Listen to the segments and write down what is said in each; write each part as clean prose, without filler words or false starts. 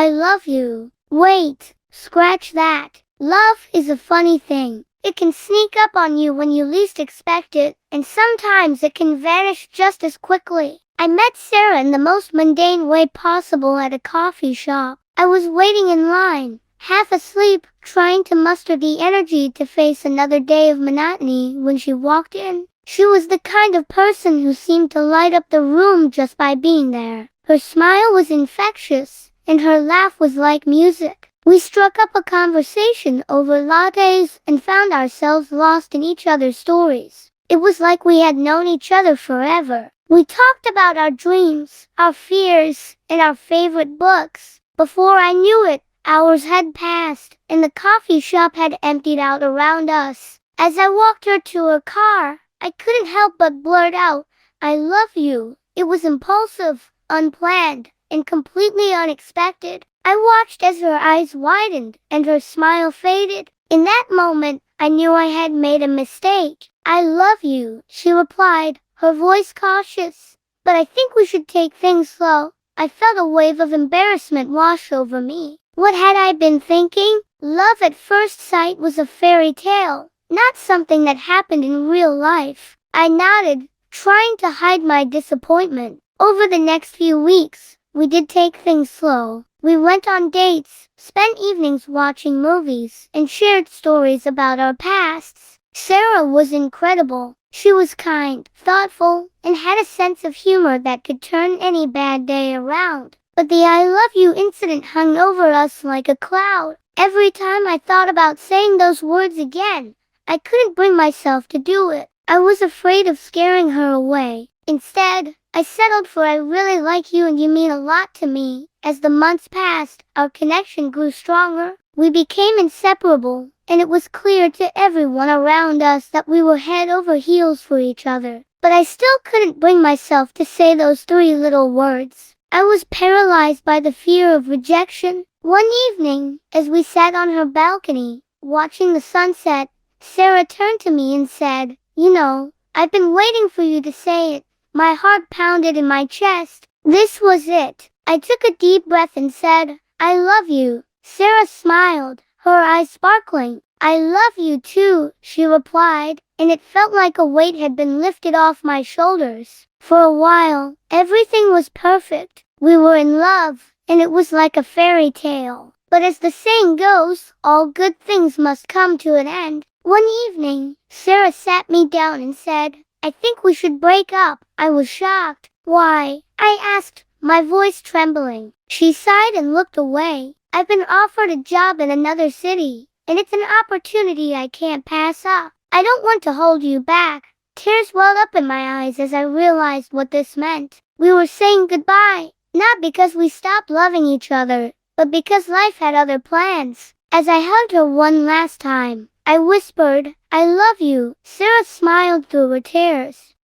I love you. Wait, scratch that. Love is a funny thing. It can sneak up on you when you least expect it, and sometimes it can vanish just as quickly. I met Sarah in the most mundane way possible at a coffee shop. I was waiting in line, half asleep, trying to muster the energy to face another day of monotony when she walked in. She was the kind of person who seemed to light up the room just by being there. Her smile was infectious, and her laugh was like music. We struck up a conversation over lattes and found ourselves lost in each other's stories. It was like we had known each other forever. We talked about our dreams, our fears, and our favorite books. Before I knew it, hours had passed, and the coffee shop had emptied out around us. As I walked her to her car, I couldn't help but blurt out, "I love you." It was impulsive, unplanned, and completely unexpected. I watched as her eyes widened and her smile faded. In that moment, I knew I had made a mistake. "I love you," she replied, her voice cautious. "But I think we should take things slow." I felt a wave of embarrassment wash over me. What had I been thinking? Love at first sight was a fairy tale, not something that happened in real life. I nodded, trying to hide my disappointment. Over the next few weeks, we did take things slow. We went on dates, spent evenings watching movies, and shared stories about our pasts. Sarah was incredible. She was kind, thoughtful, and had a sense of humor that could turn any bad day around. But the "I love you" incident hung over us like a cloud. Every time I thought about saying those words again, I couldn't bring myself to do it. I was afraid of scaring her away. Instead, I settled for "I really like you and you mean a lot to me." As the months passed, our connection grew stronger. We became inseparable, and it was clear to everyone around us that we were head over heels for each other. But I still couldn't bring myself to say those three little words. I was paralyzed by the fear of rejection. One evening, as we sat on her balcony, watching the sunset, Sarah turned to me and said, "You know, I've been waiting for you to say it." My heart pounded in my chest. This was it. I took a deep breath and said, "I love you." Sarah smiled, her eyes sparkling. "I love you too," she replied, and it felt like a weight had been lifted off my shoulders. For a while, everything was perfect. We were in love, and it was like a fairy tale. But as the saying goes, all good things must come to an end. One evening, Sarah sat me down and said, "I think we should break up." I was shocked. "Why?" I asked, my voice trembling. She sighed and looked away. "I've been offered a job in another city, and it's an opportunity I can't pass up. I don't want to hold you back." Tears welled up in my eyes as I realized what this meant. We were saying goodbye, not because we stopped loving each other, but because life had other plans. As I hugged her one last time, I whispered, "I love you." Sarah smiled through her tears.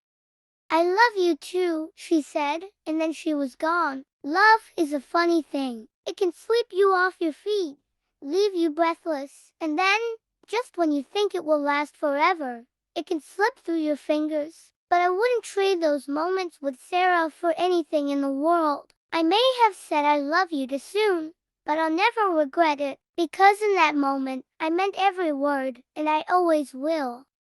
"I love you too," she said, and then she was gone. Love is a funny thing. It can sweep you off your feet, leave you breathless, and then, just when you think it will last forever, it can slip through your fingers. But I wouldn't trade those moments with Sarah for anything in the world. I may have said "I love you" too soon, but I'll never regret it, because in that moment, I meant every word, and I always will.